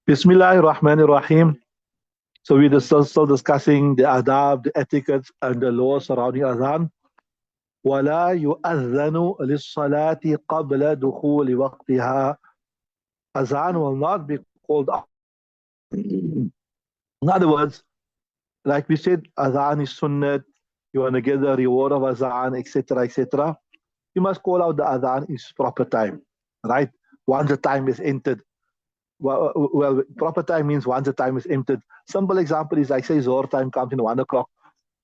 Bismillahir Rahmanir Rahim. So we are still discussing the adab, the etiquette, and the laws surrounding Azan. ولا يؤذن للصلاة قبل دخول وقتها. Azan will not be called out. In other words, like we said, Azan is sunnat. You want to get the reward of Azan, etc., etc. You must call out the Azan in its proper time, right? Once the time is entered. Well, proper time means once the time is entered. Simple example is like say Zohar time comes in 1 o'clock.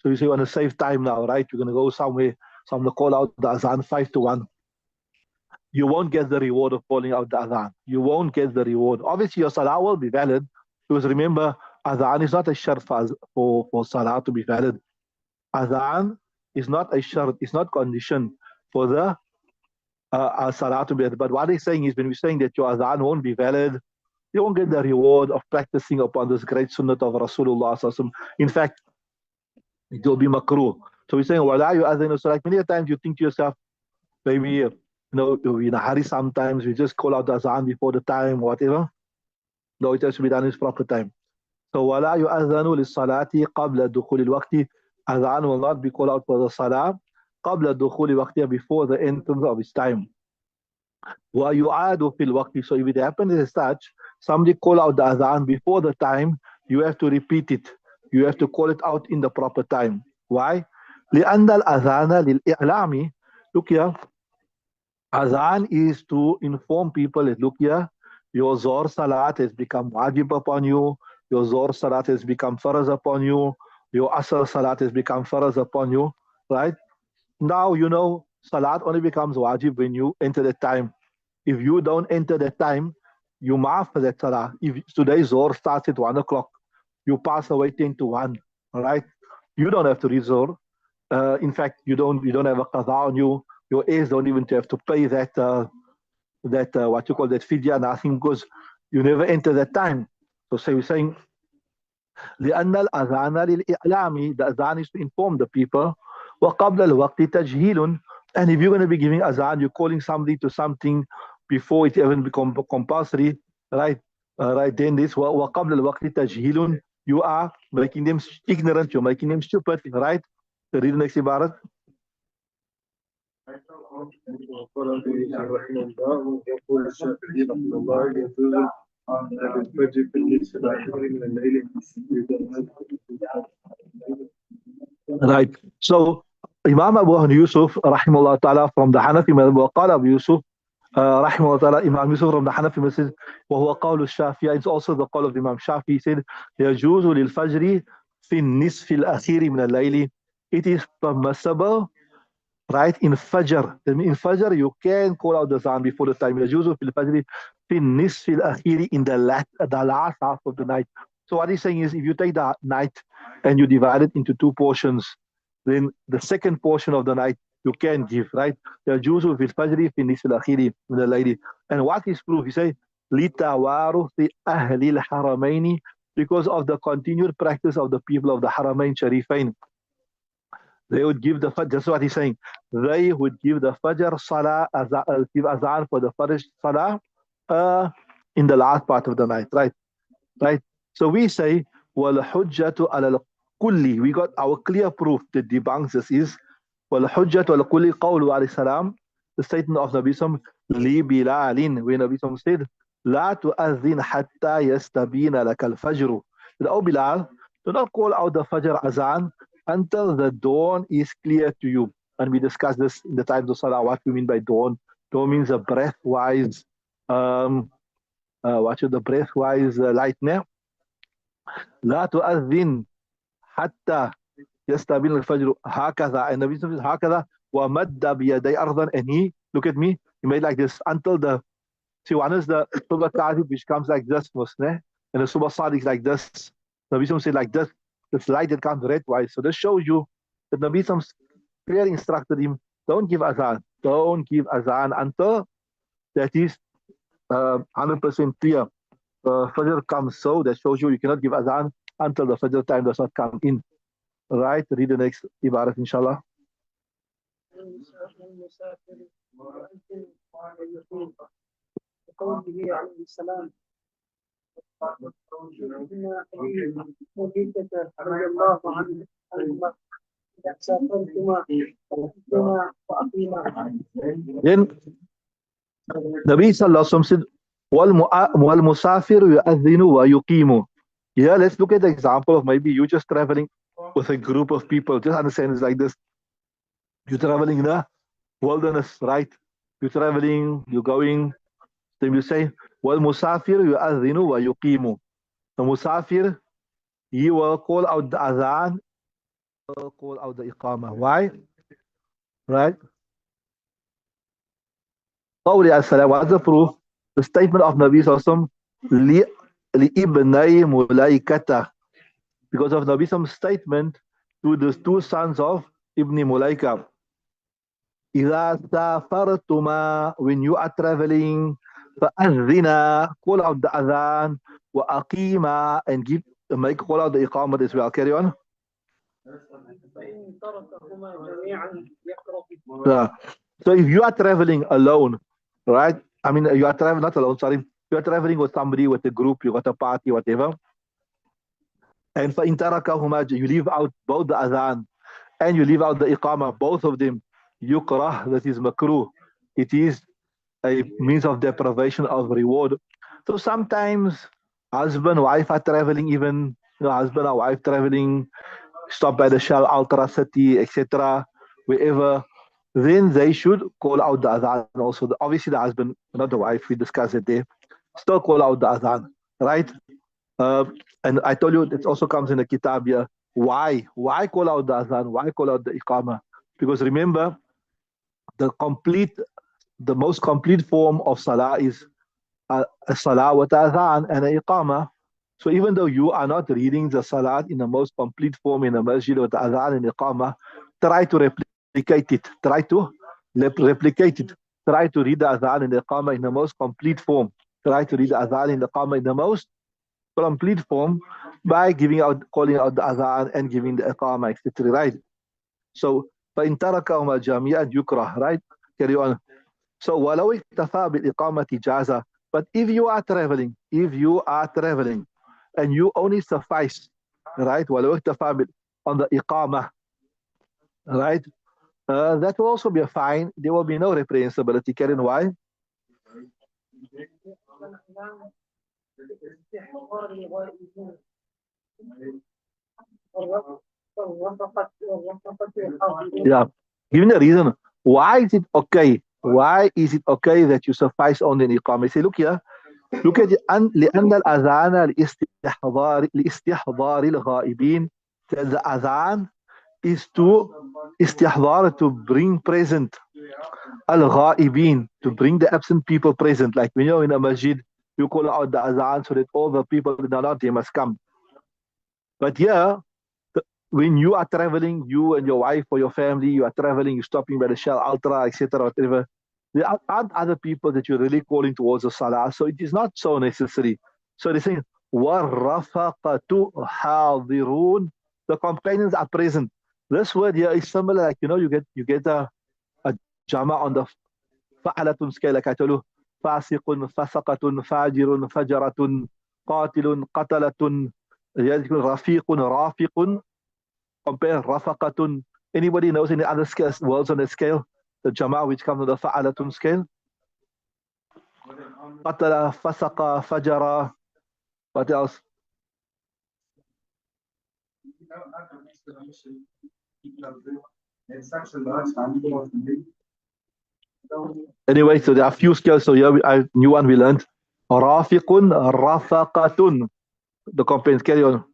So you say you want to save time now, right? You're going to go somewhere. So I'm going to call out the Azan 5 to 1. You won't get the reward of calling out the Azan. You won't get the reward. Obviously, your Salah will be valid because remember, Azan is not a shart for Salah to be valid. Azan is not a shart, it's not condition for the Salah to be valid. But what he's saying is when we're saying that your Azan won't be valid, you won't get the reward of practicing upon this great sunnah of Rasulullah. In fact, it will be makruh. So we're saying, wala yu'adhinu. So like many times you think to yourself, maybe, we're in a hurry sometimes, we just call out the azan before the time, whatever. No, it has to be done in its proper time. So wala yu'adhanu lis-salati qabla dukhul al-waqti. Azan will not be called out for the salah qabla dukhul al-waqti, before the entrance of its time. Wa yu'adu fil waqti. So if it happens as such, somebody call out the azan before the time, you have to repeat it. You have to call it out in the proper time. Why? لأن الأذان للإعلام. Look here. Azan is to inform people that look here, your Zohar Salat has become wajib upon you, your Zohar Salat has become faraz upon you, your Asr Salat has become faraz upon you, right? Now you know Salat only becomes wajib when you enter the time. If you don't enter that time, you maaf for that Salah. If today's Zohar starts at 1 o'clock, you pass away 10 to 1, all right? You don't have to read Zohar. In fact, you don't have a qadha on you. Your heirs don't even have to pay that what you call that fidya, nothing, because you never enter that time. So say we're saying لأن الأذان للإعلام, the azan is to inform the people. وقبل الوقت تجهيل. And if you're going to be giving azan, you're calling somebody to something before it even become compulsory, right? Right, then this وقبل الوقت تجهيل, you are making them ignorant, you're making them stupid, right? So read the next ibarat. وقال رحمه الله يقول الشافعي رحمه الله يجوز للفجر في النصف الأخير من الليل. Right. So Imam Abu Yusuf rahimahullah ta'ala from the Hanafi madhab, وقال Abu Yusuf rahimahullah ta'ala, Imam Yusuf from the Hanafi madhab says, وهو قول الشافعي, it's also the call of Imam Shafi. He said, يجوز للفجر في النصف الأخير من الليل. It is permissible, right, in Fajr. In Fajr, you can call out the Zan before the time. يجوز في الفجر في النصف الأخير, in the last half of the night. So what he's saying is, if you take the night and you divide it into two portions, then the second portion of the night you can give, right? يجوز في الفجر في النصف الأخير من الليل. And what is proof? He say, لتوارث أهل الحرمين, because of the continued practice of the people of the Haramain Sharifain. They would give the Fajr, that's what he's saying. They would give the Fajr Salah, give Azan for the Fajr Salah in the last part of the night, right? Right? So we say, وَالْحُجَّةُ عَلَى الْكُلِّ. We got our clear proof that debunks this is, وَالْحُجَّةُ عَلى الْكُلِّ قَوْلُ عَلَيْهِ السَّلَامُ, the statement of Nabi Sallam, لِبِلَالٍ, when Nabi Sallam said, لَا تُؤَذِّنْ حَتَّى يَسْتَبِينَ لَكَ الْفَجْرُ. That, oh Bilal, do not call out the Fajr Azan until the dawn is clear to you. And we discussed this in the times of Salah, what we mean by dawn. Dawn means a breath-wise, what is the breath-wise light now? لا تؤذن حتى يستبين الفجر هكذا. And Nabi says هكذا ومد بيدي أرضا, and he, look at me, he made like this until the, see, one is the Subha Kadhib, which comes like this, and the Subha Sadiq is like this. Nabi said like this light that comes red-wise. So this shows you that Nabi clearly instructed him, don't give azan until that is 100% clear. Fajr comes, so that shows you cannot give azan until the Fajr time does not come in. Right? Read the next ibarat, inshallah. قوله عليه السلام Then Nabi Sallallahu Alaihi Wasallam said, وَالْمُسَافِرُ يُؤَذِّنُ وَيُقِيمُ. Yeah, let's look at the example of maybe you just traveling with a group of people. Just understand it's like this. You're traveling in the wilderness, right? You're traveling, you're going, then you say, وَالْمُسَافِرُ يُؤَذِّنُ وَيُقِيمُ. The musafir, he will call out the adhan, will call out the iqamah. Why? Right? قولي السلام. What's the proof? The statement of Nabi Sallallahu Alaihi Wasallam, لِإِبْنَيْ مُلَيْكَةَ, because of Nabi Sallallahu Alaihi Wasallam's statement to the two sons of Ibn Mulaika. إِذَا سَافَرْتُمَا, when you are traveling, فَأَذِّنَا, call out the adhan, وَأَقِيمَا, and call out the iqamah as well. Carry on. Yeah. So if you are traveling alone, right? I mean, you are traveling not alone, sorry. You are traveling with somebody, with a group, you got a party, whatever. And for intarakahuma, you leave out both the adhan and you leave out the iqamah, both of them. Yukrah, that is makruh. It is a means of deprivation of reward. So sometimes husband, wife are traveling, even husband or wife traveling, stop by the Shell Ultra City, etc., wherever, then they should call out the adhan also. Obviously, the husband, not the wife, we discussed it there, still call out the adhan, right? Uh, and I told you it also comes in the kitab here. Why? Why call out the adhan? Why call out the iqamah? Because remember, the most complete form of salah is a salah with adhan and a iqamah. So even though you are not reading the salat in the most complete form in the masjid with the adhan and iqamah, try to replicate it. Try to replicate it. Try to read the adhan and iqamah in the most complete form. Try to read the adhan and iqamah in the most complete form by calling out the adhan and giving the iqamah, etc. Right? So, فإن تركهما جميعا يكره, right? Carry on. So, ولو اكتفى بالإقامة جازا. But if you are traveling, and you only suffice, right? ولو اكتفى on the iqamah, right? That will also be a fine. There will be no reprehensibility. Carry on. Why? Yeah. Give me a reason. Why is it okay? Why is it okay that you suffice on the iqamah? Say, look here. Look at لأن الأذان لاستحضار الغائبين. The adhan is to istihdar, to bring present al-ghaibin, to bring the absent people present. Like when you're in a masjid, you call out the adhan so that all the people that are not there must come. But here, when you are traveling, you and your wife or your family, you are traveling, you're stopping by the Shell Ultra, etc., whatever, there aren't other people that you're really calling towards the salah, so it is not so necessary. So they say, وَالرَّفَقَةُ حَاضِرُونَ, the companions are present. This word here is similar, like, you get a jama on the fa'alatun scale, like I told you, fasiqun, fasaqatun, fajirun, fajaratun, qatilun, qatalatun, rafiqun, rafiqun, compare rafaqatun. Anybody knows any other scales, words on the scale? The jama which comes on the fa'alatun scale? Qatala, fasaqa, fajara. What else? Anyway, so there are a few scales. So here, a new one we learned. Rafiqun, rafaqatun. The companions, carry on.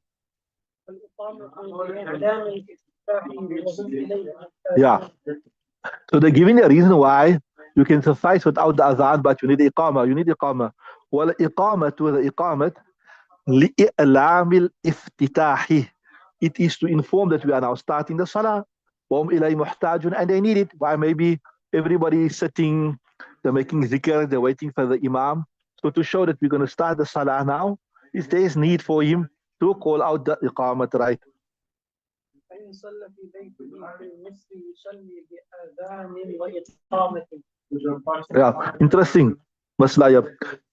Yeah. So they're giving a reason why you can suffice without the adhan, but you need iqamah. You need iqamah. Well, iqamah to the iqamat li'a'lamil iftitahi. It is to inform that we are now starting the salah. And they need it. Why? Maybe everybody is sitting, they're making zikr, they're waiting for the imam. So to show that we're going to start the salah now, there is need for him to call out the iqamat, right? Yeah, interesting. مسلا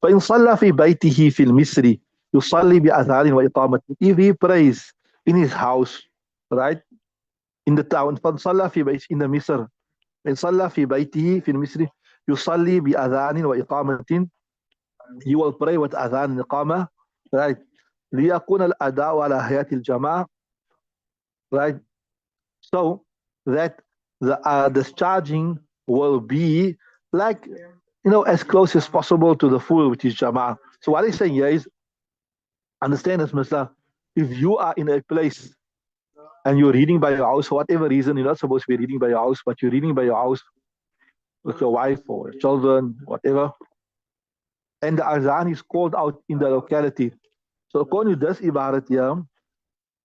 فإن صلى في بيته في المصري, يصلي بأذان وإقامة. If he prays in his house, right, in the town, فصلى في بيت in the Misr, إن صلى في بيته في المصر يصلي بأذان وإقامة, he will pray with أذان and إقامة, right, ليكون الأداء على هيئة الجماعة, right, so that the discharging will be like, as close as possible to the full, which is Jama'ah. So what he's saying here is, understand this, Mr. If you are in a place and you're reading by your house, for whatever reason, you're not supposed to be reading by your house, but you're reading by your house with your wife or your children, whatever, and the Azan is called out in the locality. So according to this ibarat here,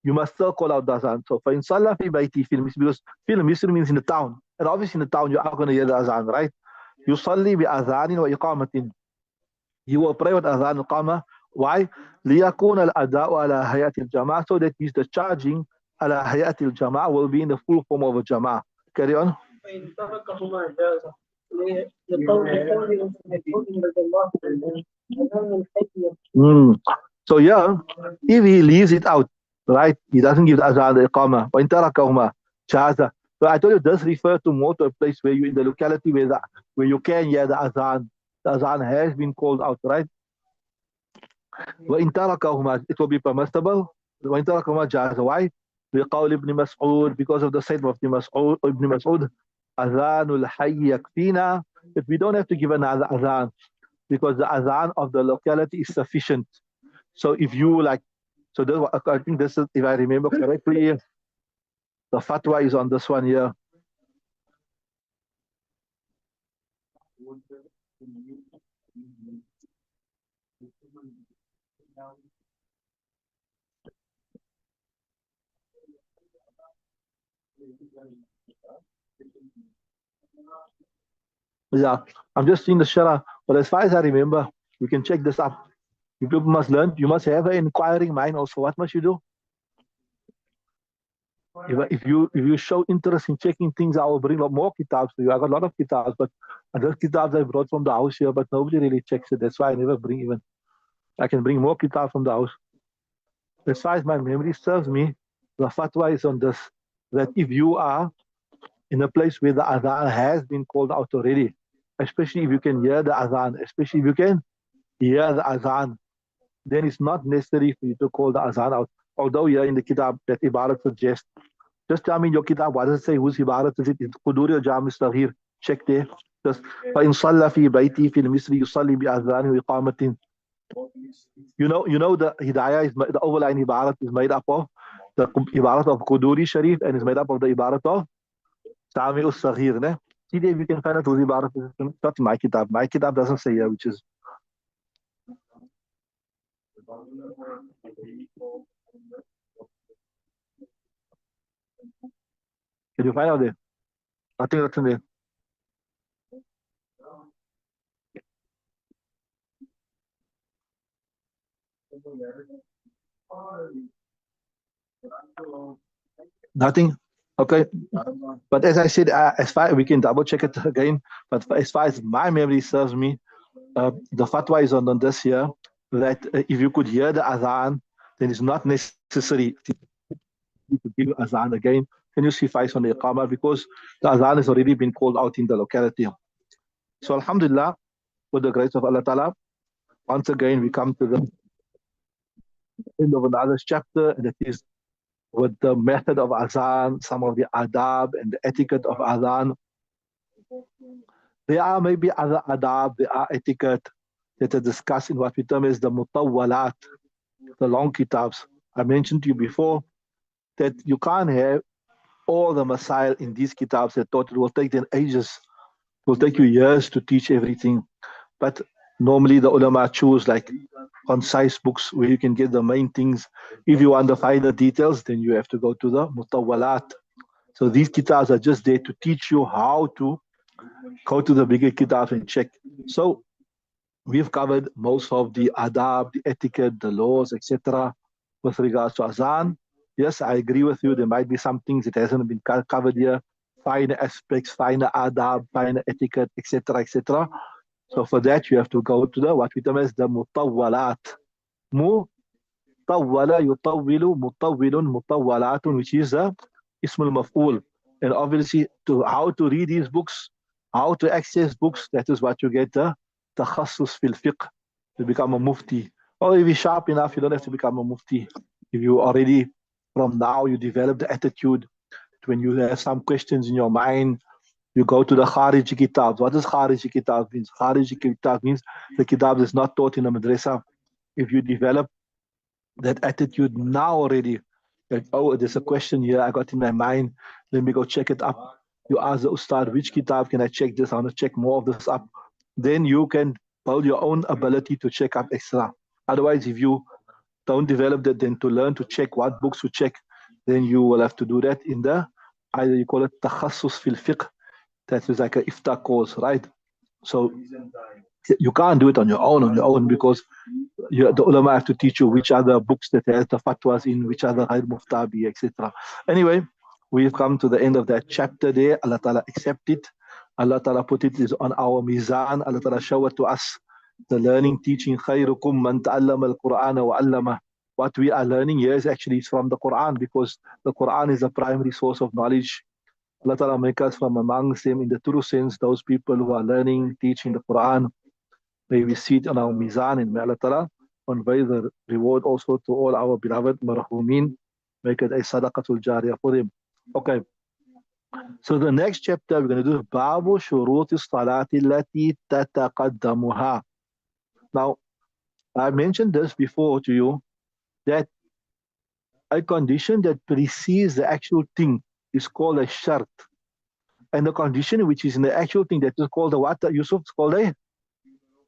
you must still call out the Azan. So for inshallah fi baiti fil misr, because fil misr means in the town. And obviously in the town you are going to hear the Azan, right? Yusalli bi azanin wa iqamatin. You will pray with Azan and Iqamah. Why? لِيَكُونَ الْأَدَاءُ عَلَى هَيَةِ الْجَمَاعَةِ, so that means the charging على هيئة الجماعة will be in the full form of a Jama'ah. Carry on. So yeah, if he leaves it out, right, he doesn't give the Azan, the Iqamah, وَإِن تَرَكَهُمَا جَازَ. So I told you this refers to more to a place where you in the locality where you can hear the Azan. The Azan has been called out, right? وإن تركهما, it will be permissible. وإن تركهما جاز. Why? بقول ابن مسعود, because of the statement of Ibn Mas'ud, أذان الحي يكفينا, that we don't have to give another Azan, because the Azan of the locality is sufficient. So if you like, so this, I think this is, if I remember correctly, the fatwa is on this one here. Yeah, I'm just seeing the Shara, but as far as I remember, we can check this up. You people must learn, you must have an inquiring mind also. What must you do? If you show interest in checking things, I will bring up more kitabs to you. I got a lot of kitabs, but other kitabs I brought from the house here, but nobody really checks it. That's why I never bring even. I can bring more kitabs from the house. As far as my memory serves me, the fatwa is on this, that if you are in a place where the Adhan has been called out already, especially if you can hear the Adhan, especially if you can hear the Adhan, then it's not necessary for you to call the Adhan out. Although here in the kitab that Ibarat suggests, just tell me in your kitab, what does it say? Whose Ibarat is it? It's Quduri or Jami Saghir. Check there. Just فَإِنْ صَلَّى فِي بَيْتِهِ فِي الْمِصْرِ يُصَلِّي بِأَذَانٍ وِإِقَامَةٍ. You know the Hidayah is the overline Ibarat is made up of the Ibarat of Quduri Sharif and is made up of the Ibarat of Jami Saghir. Ne? See there if you can find out whose Ibarat is. It's not in my kitab. My kitab doesn't say here, which is. Can you find out there? I think that's in there. Nothing. Okay. But as I said, as far we can double check it again. But as far as my memory serves me, the fatwa is on this here that if you could hear the Azan, then it's not necessary to give Azan again. Can you suffice on the Iqamah because the Azan has already been called out in the locality. So Alhamdulillah, with the grace of Allah Ta'ala, once again we come to the end of another chapter, and it is with the method of Azan, some of the adab and the etiquette of Azan. There are maybe other adab, there are etiquette that are discussed in what we term as the mutawwalat, the long kitabs. I mentioned to you before that you can't have all the masail in these kitabs that taught. It will take them ages. It will take you years to teach everything. But normally the ulama choose like concise books where you can get the main things. If you want the finer details, then you have to go to the mutawwalat. So these kitabs are just there to teach you how to go to the bigger kitabs and check. So we've covered most of the adab, the etiquette, the laws, etc. with regards to Azan. Yes, I agree with you. There might be some things that hasn't been covered here. Finer aspects, finer adab, finer etiquette, etc., etc. So for that, you have to go to the what we term as the mutawwalat. طول يطول مطول مطولات, which is اسم المفعول. And obviously, to how to read these books, how to access books, that is what you get the تخصص في الفقه, to become a mufti. Or if you're sharp enough, you don't have to become a mufti. If you already, from now, you develop the attitude, when you have some questions in your mind, you go to the Khariji Kitab. What does Khariji Kitab means? Khariji Kitab means the Kitab is not taught in a madrasa. If you develop that attitude now already, that, oh, there's a question here I got in my mind, let me go check it up. You ask the Ustad, which Kitab can I check this? I want to check more of this up. Then you can build your own ability to check up extra. Otherwise, if you don't develop that, then to learn to check what books to check, then you will have to do that in the, either you call it takhassus fil fiqh, that is like a ifta course, right? So you can't do it on your own because the ulama have to teach you which other books that has the fatwas in, which other ghair muftabi, etc. Anyway, we've come to the end of that chapter there. Allah Ta'ala accept it. Allah Ta'ala put it is on our mizan. Allah Ta'ala show it to us. The learning, teaching, khayrukum man ta'allama al-Qur'ana wa 'allama. What we are learning here is actually from the Quran, because the Quran is the primary source of knowledge. Allah Ta'ala make us from amongst them in the true sense, those people who are learning, teaching the Quran. May we see it on our mizan, and may Allah Ta'ala convey the reward also to all our beloved marhumin. Make it a sadaqatul jariyah for them. Okay, so the next chapter we're going to do Babu Shuruti Salati Lati Tataqaddamuha. Now, I mentioned this before to you, that a condition that precedes the actual thing is called a shart. And the condition which is in the actual thing, that is called the what, Yusuf? It's called a,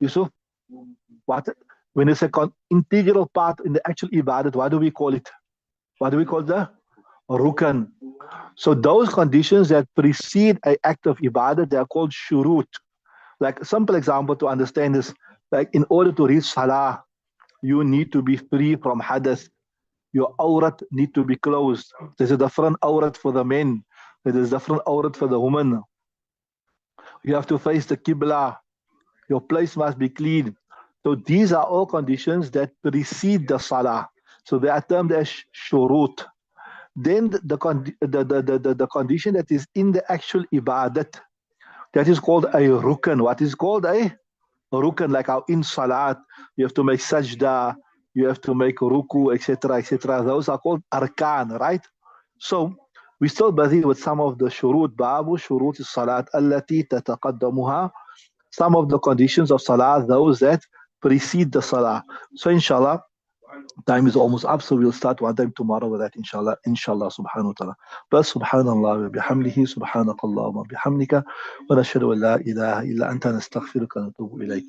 Yusuf, what? When it's a integral part in the actual ibadat, what do we call it? What do we call the rukan? So those conditions that precede an act of ibadat, they are called shurut. Like a simple example to understand is, like in order to reach salah, you need to be free from hadath. Your awrat need to be closed. There's a different awrat for the men. There's a different awrat for the women. You have to face the qibla. Your place must be clean. So these are all conditions that precede the salah. So they are termed as shurut. Then the condition that is in the actual ibadat, that is called a rukn. What is called a rukn? Like how in salat, you have to make sajda, you have to make ruku, etc., etc. Those are called arkan, right? So we still busy with some of the shurut. Babu shurut salat allati tataqaddamuha. Some of the conditions of salah, those that precede the salah. So inshallah, time is almost up, so we'll start one time tomorrow with that, inshallah subhanahu wa ta'ala. But subhanallah wa bihamdihi, subhanakallah wa bihamdika, wa nashhadu an la ilaha illa anta nastaghfiruka wa natubu ilayk.